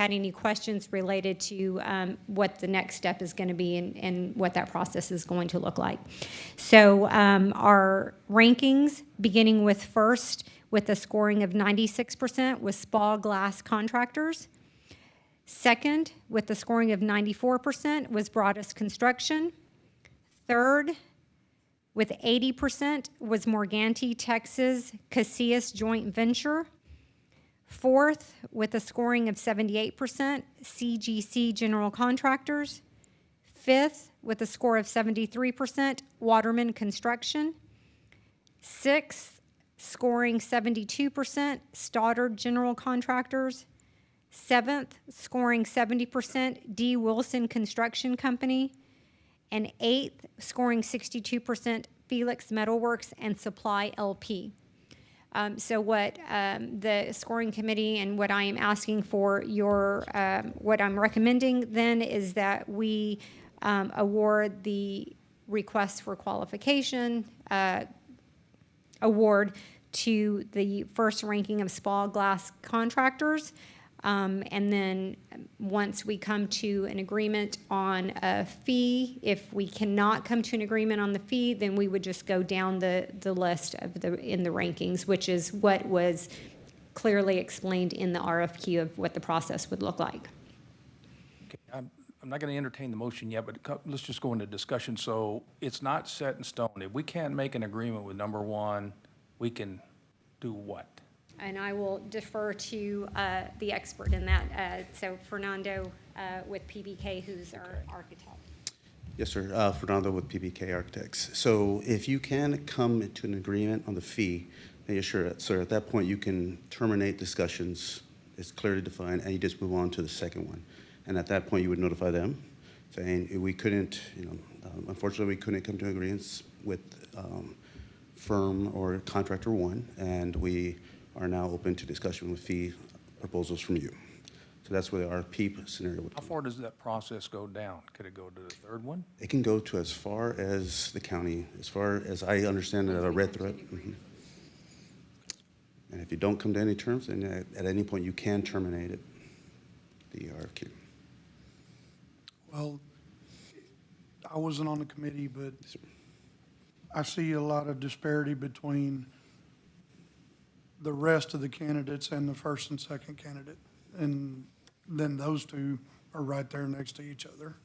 had any questions related to what the next step is going to be and what that process is going to look like. So our rankings, beginning with first, with a scoring of 96%, was Spa Glass Contractors. Second, with a scoring of 94%, was Broadus Construction. Third, with 80%, was Morganti, Texas Casillas Joint Venture. Fourth, with a scoring of 78%, CGC General Contractors. Fifth, with a score of 73%, Waterman Construction. Sixth, scoring 72%, Stoddard General Contractors. Seventh, scoring 70%, D. Wilson Construction Company. And eighth, scoring 62%, Felix Metalworks and Supply LP. So what the scoring committee and what I am asking for what I'm recommending then is that we award the request for qualification award to the first ranking of Spa Glass Contractors. And then once we come to an agreement on a fee, if we cannot come to an agreement on the fee, then we would just go down the list of in the rankings, which is what was clearly explained in the RFQ of what the process would look like. Okay, I'm not going to entertain the motion yet, but let's just go into discussion. So it's not set in stone. If we can't make an agreement with number one, we can do what? And I will defer to the expert in that. So Fernando with PBK, who's our architect. Yes, sir. Fernando with PBK Architects. So if you can come to an agreement on the fee, then yes, sure, sir, at that point you can terminate discussions. It's clearly defined, and you just move on to the second one. And at that point, you would notify them, saying we couldn't, unfortunately, we couldn't come to agreements with firm or contractor one, and we are now open to discussion with fee proposals from you. So that's where the RFP scenario would How come. far does that process go down? Could it go to the third one? It can go to as far as the county, as far as I understand it, I read through it. And if you don't come to any terms, then at any point you can terminate it, the RFQ. Well, I wasn't on the committee, but I see a lot of disparity between the rest of the candidates and the first and second candidate. And then those two are right there next to each other,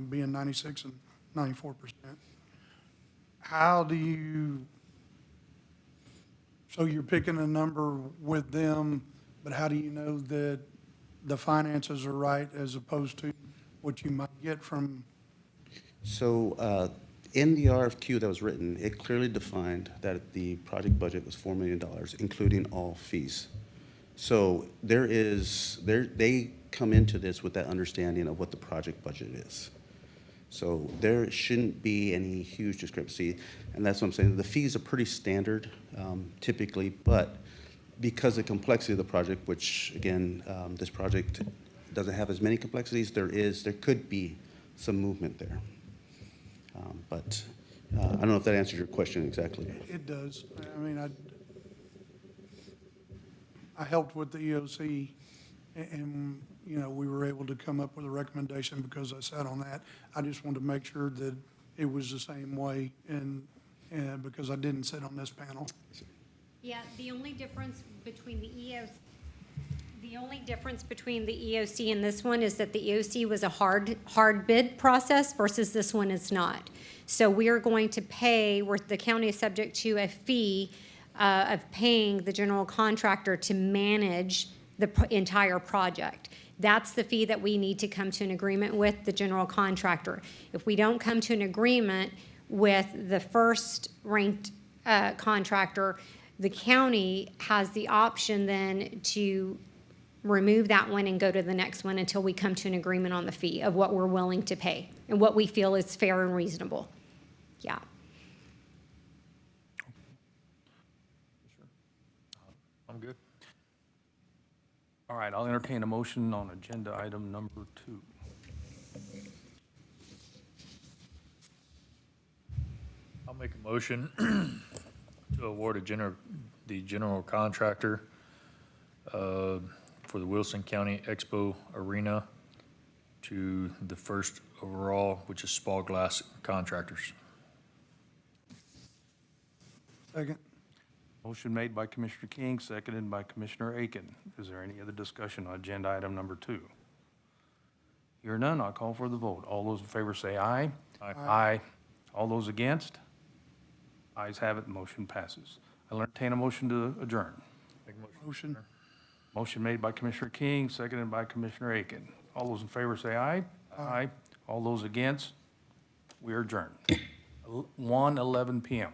being 96 and 94%. How do you, so you're picking a number with them, but how do you know that the finances are right as opposed to what you might get from? So in the RFQ that was written, it clearly defined that the project budget was $4 million, including all fees. So they come into this with that understanding of what the project budget is. So there shouldn't be any huge discrepancy, and that's what I'm saying. The fees are pretty standard typically, but because of the complexity of the project, which again, this project doesn't have as many complexities, there could be some movement there. But I don't know if that answers your question exactly. It does. I mean, I helped with the EOC, and we were able to come up with a recommendation because I sat on that. I just wanted to make sure that it was the same way, and because I didn't sit on this panel. Yeah, the only difference between the EOC and this one is that the EOC was a hard bid process versus this one is not. So we are going to pay, where the county is subject to a fee of paying the general contractor to manage the entire project. That's the fee that we need to come to an agreement with the general contractor. If we don't come to an agreement with the first ranked contractor, the county has the option then to remove that one and go to the next one until we come to an agreement on the fee of what we're willing to pay and what we feel is fair and reasonable. Yeah. I'm good. All right, I'll entertain a motion on agenda item number 2. I'll make a motion to award the general contractor for for the Wilson County Expo Arena to the first overall, which is Spall Glass Contractors. Second. Motion made by Commissioner King, seconded by Commissioner Aiken. Is there any other discussion on agenda item number 2? Hear none, I'll call for the vote. All those in favor say aye. Aye. Aye. All those against? Ayes have it, the motion passes. I'll entertain a motion to adjourn. Make a motion. Motion. Motion made by Commissioner King, seconded by Commissioner Aiken. All those in favor say aye. Aye. All those against? We are adjourned. 1:11 PM.